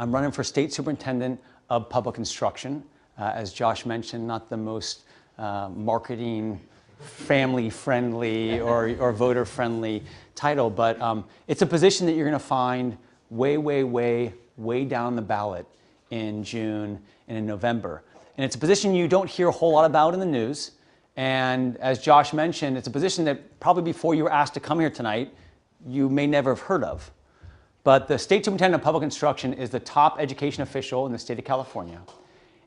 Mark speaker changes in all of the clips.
Speaker 1: I'm running for State Superintendent of Public Instruction. As Josh mentioned, not the most marketing, family-friendly or voter-friendly title, but it's a position that you're going to find way down the ballot in June and in November. And it's a position you don't hear a whole lot about in the news. And as Josh mentioned, it's a position that probably before you were asked to come here tonight, you may never have heard of. But the State Superintendent of Public Instruction is the top education official in the state of California.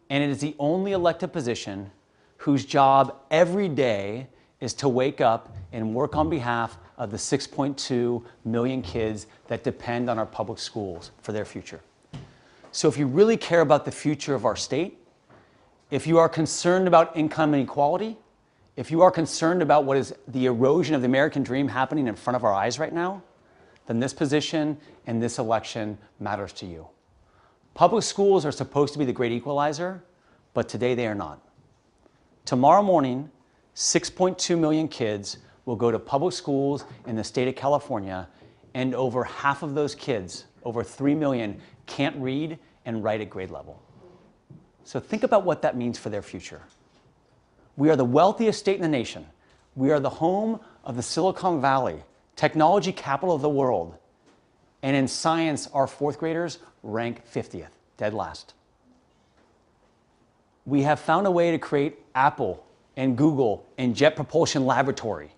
Speaker 1: And it is the only elected position whose job every day is to wake up and work on behalf of the 6.2 million kids that depend on our public schools for their future. So if you really care about the future of our state, if you are concerned about income inequality, if you are concerned about what is the erosion of the American dream happening in front of our eyes right now, then this position and this election matters to you. Public schools are supposed to be the great equalizer, but today they are not. Tomorrow morning, 6.2 million kids will go to public schools in the state of California, and over half of those kids, over 3 million, can't read and write at grade level. So think about what that means for their future. We are the wealthiest state in the nation. We are the home of the Silicon Valley, technology capital of the world. And in science, our fourth graders rank 50th, dead last. We have found a way to create Apple and Google and Jet Propulsion Laboratory,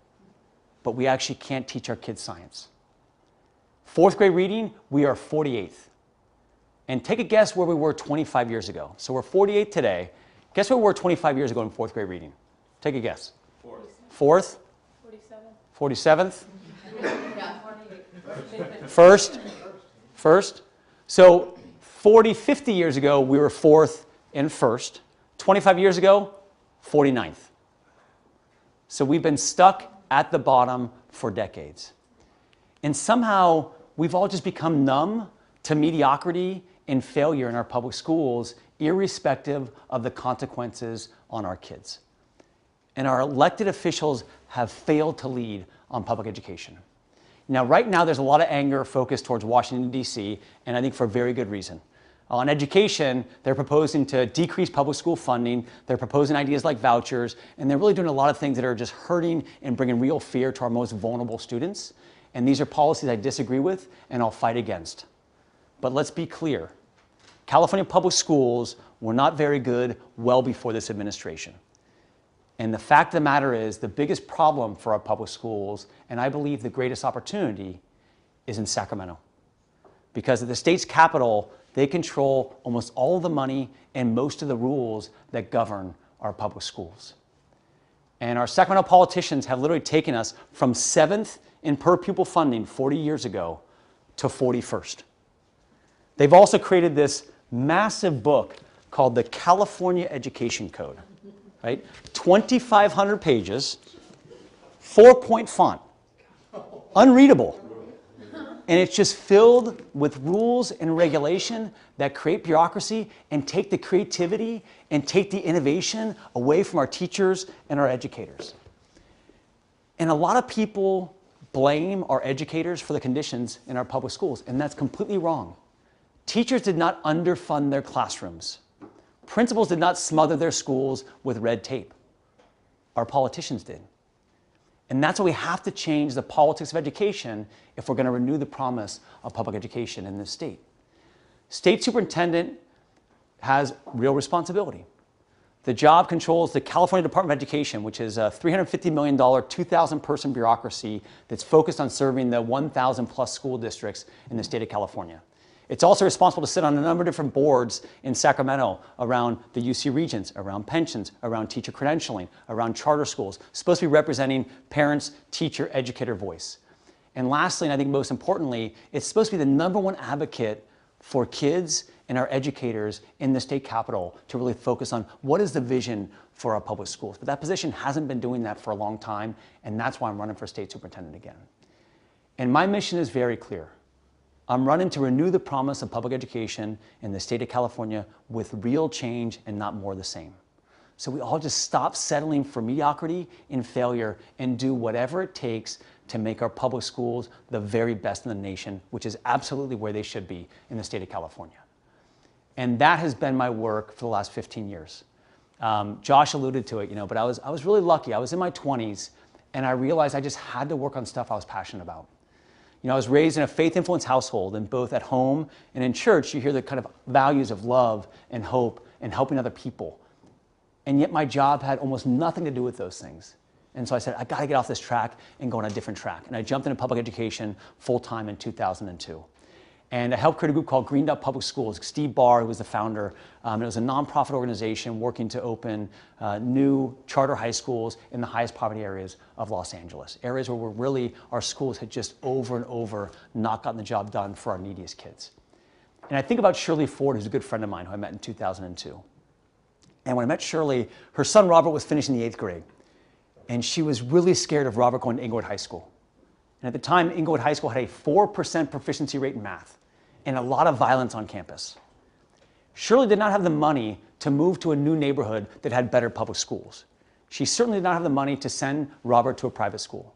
Speaker 1: but we actually can't teach our kids science. Fourth grade reading, we are 48th. And take a guess where we were 25 years ago. So we're 48th today. Guess where we were 25 years ago in fourth grade reading? Take a guess. Fourth? 47th? First? So 40, 50 years ago, we were fourth and first. 25 years ago, 49th. So we've been stuck at the bottom for decades. And somehow, we've all just become numb to mediocrity and failure in our public schools, irrespective of the consequences on our kids. And our elected officials have failed to lead on public education. Now, right now, there's a lot of anger focused towards Washington, D.C., and I think for very good reason. On education, they're proposing to decrease public school funding, they're proposing ideas like vouchers, and they're really doing a lot of things that are just hurting and bringing real fear to our most vulnerable students. And these are policies I disagree with and I'll fight against. But let's be clear. California public schools were not very good well before this administration. And the fact of the matter is, the biggest problem for our public schools, and I believe the greatest opportunity, is in Sacramento. Because at the state's capital, they control almost all of the money and most of the rules that govern our public schools. And our Sacramento politicians have literally taken us from 7th in per pupil funding 40 years ago to 41st. They've also created this massive book called the California Education Code, right? 2,500 pages, 4-point font, unreadable. And it's just filled with rules and regulation that create bureaucracy and take the creativity and take the innovation away from our teachers and our educators. And a lot of people blame our educators for the conditions in our public schools, and that's completely wrong. Teachers did not underfund their classrooms. Principals did not smother their schools with red tape. Our politicians did. And that's why we have to change the politics of education if we're going to renew the promise of public education in this state. State superintendent has real responsibility. The job controls the California Department of Education, which is a $350 million, 2,000-person bureaucracy that's focused on serving the 1,000-plus school districts in the state of California. It's also responsible to sit on a number of different boards in Sacramento around the UC Regents, around pensions, around teacher credentialing, around charter schools. It's supposed to be representing parents, teacher, educator voice. And lastly, and I think most importantly, it's supposed to be the #1 advocate for kids and our educators in the state capitol to really focus on what is the vision for our public schools. But that position hasn't been doing that for a long time, and that's why I'm running for state superintendent again. And my mission is very clear. I'm running to renew the promise of public education in the state of California with real change and not more of the same. So we all just stop settling for mediocrity and failure and do whatever it takes to make our public schools the very best in the nation, which is absolutely where they should be in the state of California. And that has been my work for the last 15 years. Josh alluded to it, but I was really lucky. I was in my 20s, and I realized I just had to work on stuff I was passionate about. I was raised in a faith-influenced household, and both at home and in church, you hear the kind of values of love and hope and helping other people. And yet my job had almost nothing to do with those things. And so I said, I got to get off this track and go on a different track. And I jumped into public education full-time in 2002. And I helped create a group called Green Dot Public Schools. Steve Barr, who was the founder, it was a nonprofit organization working to open new charter high schools in the highest poverty areas of Los Angeles, areas where our schools had just over and over not gotten the job done for our neediest kids. And I think about Shirley Ford, who's a good friend of mine who I met in 2002. And when I met Shirley, her son Robert was finishing the 8th grade. And she was really scared of Robert going to Inglewood High School. And at the time, Inglewood High School had a 4% proficiency rate in math and a lot of violence on campus. Shirley did not have the money to move to a new neighborhood that had better public schools. She certainly did not have the money to send Robert to a private school.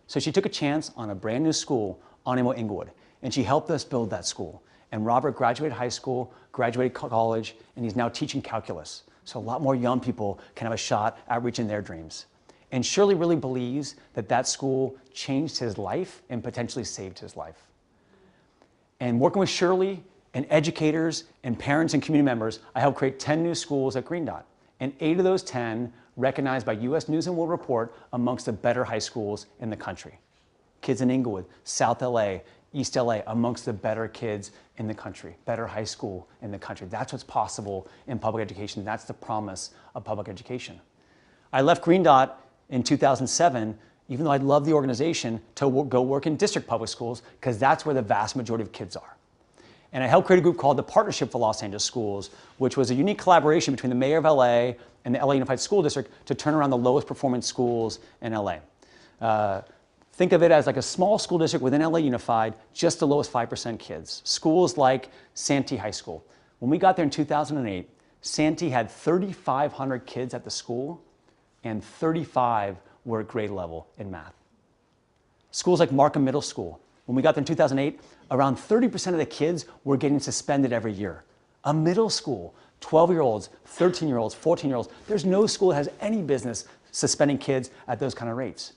Speaker 1: So she took a chance on a brand new school on Inglewood, and she helped us build that school. And Robert graduated high school, graduated college, and he's now teaching calculus. So a lot more young people can have a shot at reaching their dreams. And Shirley really believes that that school changed his life and potentially saved his life. And working with Shirley and educators and parents and community members, I helped create 10 new schools at Green Dot. And 8 of those 10 recognized by US News and World Report amongst the better high schools in the country. Kids in Inglewood, South LA, East LA, amongst the better kids in the country, better high school in the country. That's what's possible in public education. That's the promise of public education. I left Green Dot in 2007, even though I love the organization, to go work in district public schools, because that's where the vast majority of kids are. And I helped create a group called the Partnership for Los Angeles Schools, which was a unique collaboration between the mayor of LA and the LA Unified School District to turn around the lowest performing schools in LA. Think of it as like a small school district within LA Unified, just the lowest 5% kids. Schools like Santee High School. When we got there in 2008, Santee had 3,500 kids at the school, and 35 were at grade level in math. Schools like Markham Middle School. When we got there in 2008, around 30% of the kids were getting suspended every year. A middle school, 12-year-olds, 13-year-olds, 14-year-olds, there's no school that has any business suspending kids at those kind of rates.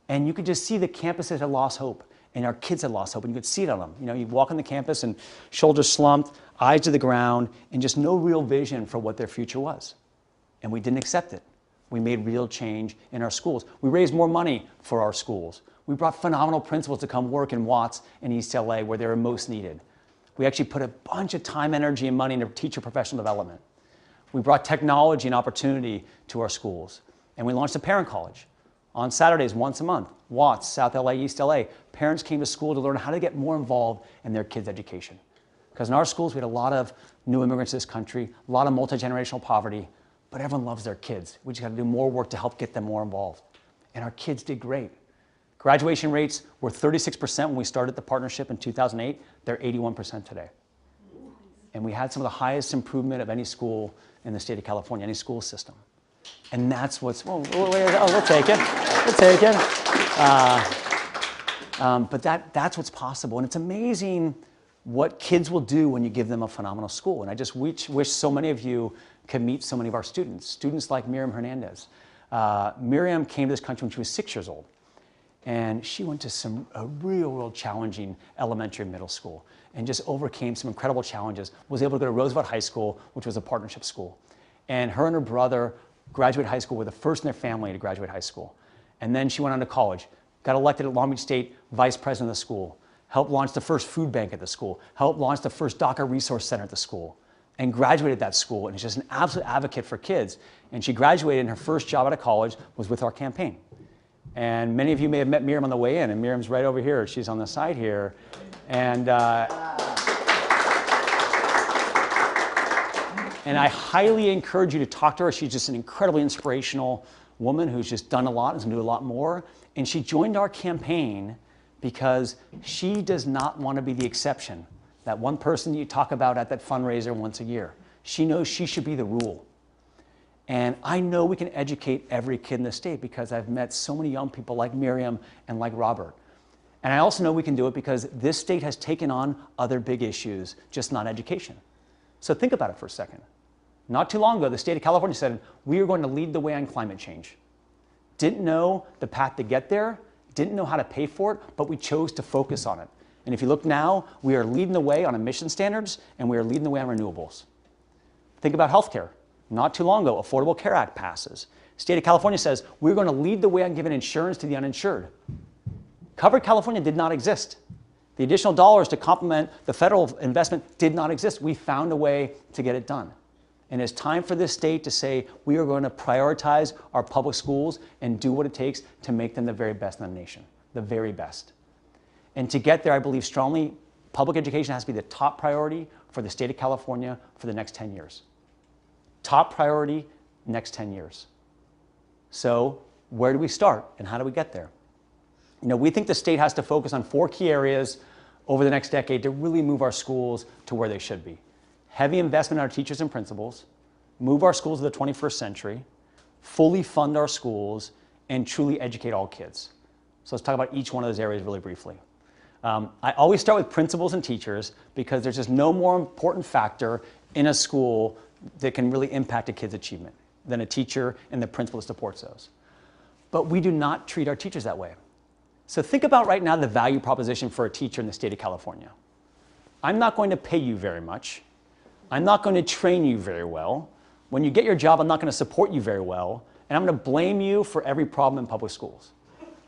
Speaker 1: And you could just see the campuses had lost hope, and our kids had lost hope, and you could see it on them. You walk on the campus and shoulders slumped, eyes to the ground, and just no real vision for what their future was. And we didn't accept it. We made real change in our schools. We raised more money for our schools. We brought phenomenal principals to come work in Watts and East LA where they were most needed. We actually put a bunch of time, energy, and money into teacher professional development. We brought technology and opportunity to our schools. And we launched a parent college. On Saturdays, once a month, Watts, South LA, East LA, parents came to school to learn how to get more involved in their kids' education. Because in our schools, we had a lot of new immigrants to this country, a lot of multi-generational poverty, but everyone loves their kids. We just got to do more work to help get them more involved. And our kids did great. Graduation rates were 36% when we started the partnership in 2008. They're 81% today. And we had some of the highest improvement of any school in the state of California, any school system. And that's what's, we'll take it. We'll take it. But that's what's possible. And it's amazing what kids will do when you give them a phenomenal school. And I just wish so many of you could meet so many of our students. Students like Miriam Hernandez. Miriam came to this country when she was 6 years old. And she went to a real challenging elementary and middle school and just overcame some incredible challenges, was able to go to Roosevelt High School, which was a partnership school. And her and her brother graduated high school, were the first in their family to graduate high school. And then she went on to college, got elected at Long Beach State vice president of the school, helped launch the first food bank at the school, helped launch the first DACA resource center at the school, and graduated that school, and is just an absolute advocate for kids. And she graduated, and her first job out of college was with our campaign. And many of you may have met Miriam on the way in, and Miriam's right over here. She's on the side here. And I highly encourage you to talk to her. She's just an incredibly inspirational woman who's just done a lot and is going to do a lot more. And she joined our campaign because she does not want to be the exception, that one person you talk about at that fundraiser once a year. She knows she should be the rule. And I know we can educate every kid in the state because I've met so many young people like Miriam and like Robert. And I also know we can do it because this state has taken on other big issues, just not education. So think about it for a second. Not too long ago, the state of California said, we are going to lead the way on climate change. Didn't know the path to get there, didn't know how to pay for it, but we chose to focus on it. And if you look now, we are leading the way on emission standards, and we are leading the way on renewables. Think about healthcare. Not too long ago, Affordable Care Act passes. State of California says, we're going to lead the way on giving insurance to the uninsured. Covered California did not exist. The additional dollars to complement the federal investment did not exist. We found a way to get it done. And it's time for this state to say, we are going to prioritize our public schools and do what it takes to make them the very best in the nation, the very best. And to get there, I believe strongly, public education has to be the top priority for the state of California for the next 10 years. Top priority, next 10 years. So where do we start and how do we get there? You know, we think the state has to focus on 4 key areas over the next decade to really move our schools to where they should be. Heavy investment in our teachers and principals, move our schools to the 21st century, fully fund our schools, and truly educate all kids. So let's talk about each one of those areas really briefly. I always start with principals and teachers because there's just no more important factor in a school that can really impact a kid's achievement than a teacher and the principal that supports those. But we do not treat our teachers that way. So think about right now the value proposition for a teacher in the state of California. I'm not going to pay you very much. I'm not going to train you very well. When you get your job, I'm not going to support you very well. And I'm going to blame you for every problem in public schools.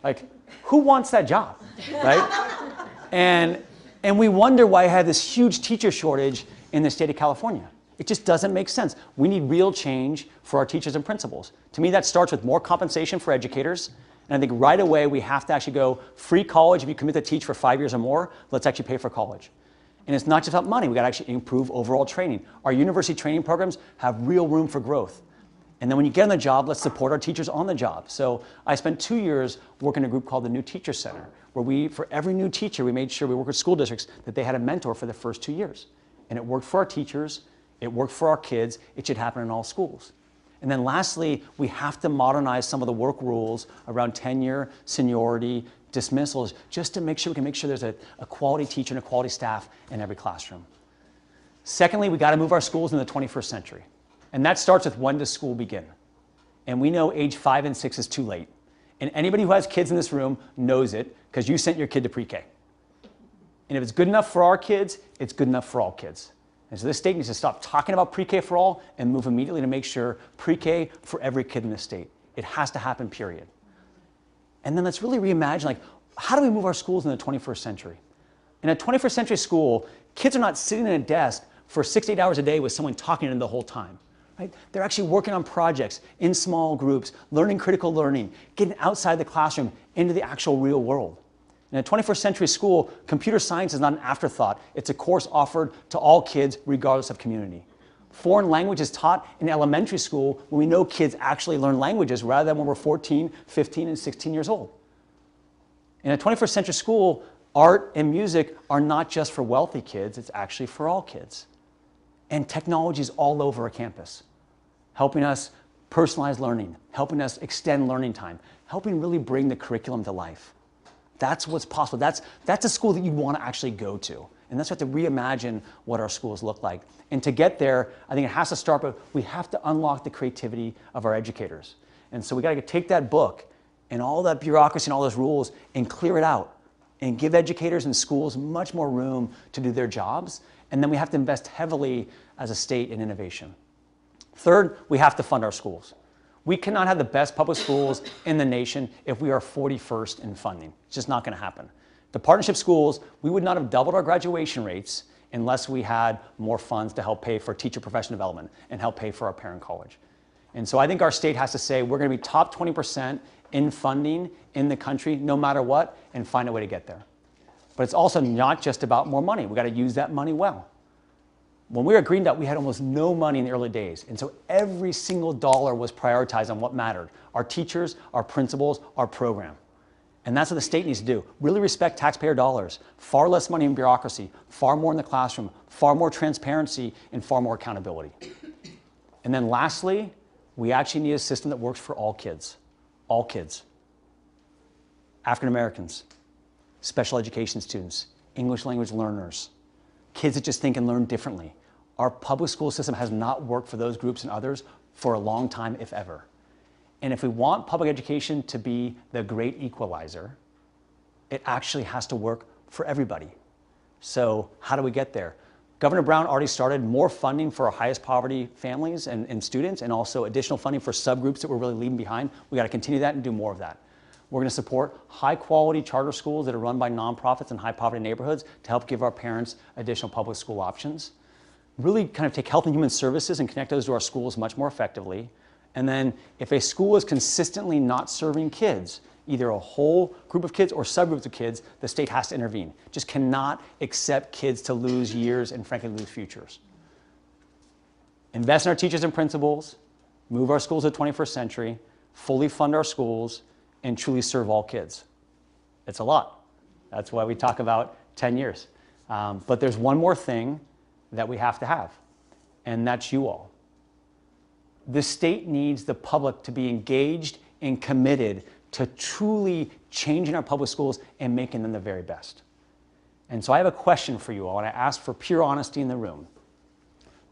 Speaker 1: Like, who wants that job, right? And we wonder why I have this huge teacher shortage in the state of California. It just doesn't make sense. We need real change for our teachers and principals. To me, that starts with more compensation for educators. And I think right away, we have to actually go free college. If you commit to teach for 5 years or more, let's actually pay for college. And it's not just about money. We got to actually improve overall training. Our university training programs have real room for growth. And then when you get on the job, let's support our teachers on the job. So I spent 2 years working in a group called the New Teacher Center, where we, for every new teacher, we made sure we worked with school districts that they had a mentor for the first 2 years. And it worked for our teachers. It worked for our kids. It should happen in all schools. And then lastly, we have to modernize some of the work rules around tenure, seniority, dismissals, just to make sure we can make sure there's a quality teacher and a quality staff in every classroom. Secondly, we got to move our schools in the 21st century. And that starts with when does school begin? And we know age 5 and 6 is too late. And anybody who has kids in this room knows it because you sent your kid to pre-K. And if it's good enough for our kids, it's good enough for all kids. And so this state needs to stop talking about pre-K for all and move immediately to make sure pre-K for every kid in the state. It has to happen, period. And then let's really reimagine, like, how do we move our schools in the 21st century? In a 21st century school, kids are not sitting at a desk for 6 to 8 hours a day with someone talking to them the whole time. Right? They're actually working on projects in small groups, learning critical learning, getting outside the classroom into the actual real world. In a 21st century school, computer science is not an afterthought. It's a course offered to all kids regardless of community. Foreign language is taught in elementary school when we know kids actually learn languages rather than when we're 14, 15, and 16 years old. In a 21st century school, art and music are not just for wealthy kids, it's actually for all kids. And technology is all over our campus, helping us personalize learning, helping us extend learning time, helping really bring the curriculum to life. That's what's possible. That's a school that you want to actually go to. And that's what to reimagine what our schools look like. And to get there, I think it has to start, but we have to unlock the creativity of our educators. And so we got to take that book and all that bureaucracy and all those rules and clear it out and give educators and schools much more room to do their jobs. And then we have to invest heavily as a state in innovation. Third, we have to fund our schools. We cannot have the best public schools in the nation if we are 41st in funding. It's just not going to happen. The partnership schools, we would not have doubled our graduation rates unless we had more funds to help pay for teacher professional development and help pay for our parent college. And so I think our state has to say we're going to be top 20% in funding in the country no matter what and find a way to get there. But it's also not just about more money. We've got to use that money well. When we were at Green Dot, we had almost no money in the early days. And so every single dollar was prioritized on what mattered. Our teachers, our principals, our program. And that's what the state needs to do. Really respect taxpayer dollars. Far less money in bureaucracy, far more in the classroom, far more transparency, and far more accountability. And then lastly, we actually need a system that works for all kids. All kids. African Americans, special education students, English language learners, kids that just think and learn differently. Our public school system has not worked for those groups and others for a long time, if ever. And if we want public education to be the great equalizer, it actually has to work for everybody. So how do we get there? Governor Brown already started more funding for our highest poverty families and students, and also additional funding for subgroups that we're really leaving behind. We got to continue that and do more of that. We're going to support high quality charter schools that are run by nonprofits in high poverty neighborhoods to help give our parents additional public school options. Really kind of take health and human services and connect those to our schools much more effectively. And then if a school is consistently not serving kids, either a whole group of kids or subgroups of kids, the state has to intervene. Just cannot accept kids to lose years and frankly lose futures. Invest in our teachers and principals, move our schools to the 21st century, fully fund our schools, and truly serve all kids. It's a lot. That's why we talk about 10 years. But there's one more thing that we have to have, and that's you all. The state needs the public to be engaged and committed to truly changing our public schools and making them the very best. And so I have a question for you all, and I ask for pure honesty in the room.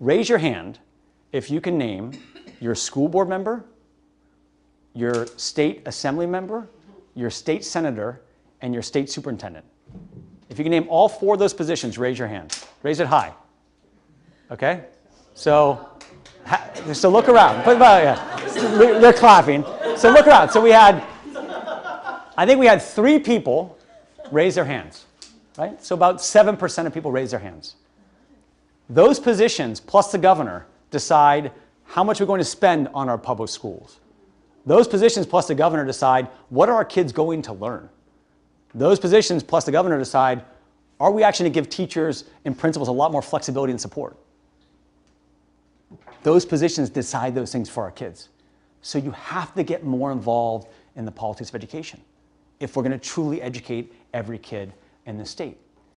Speaker 1: Raise your hand if you can name your school board member, your state assembly member, your state senator, and your state superintendent. If you can name all 4 of those positions, raise your hand. Raise it high. Okay? So look around. They're clapping. So look around. So I think we had 3 people raise their hands, right? So about 7% of people raise their hands. Those positions, plus the governor, decide how much we're going to spend on our public schools. Those positions, plus the governor, decide what are our kids going to learn. Those positions, plus the governor, decide are we actually going to give teachers and principals a lot more flexibility and support. Those positions decide those things for our kids. So you have to get more involved in the politics of education if we're going to truly educate every kid in the state.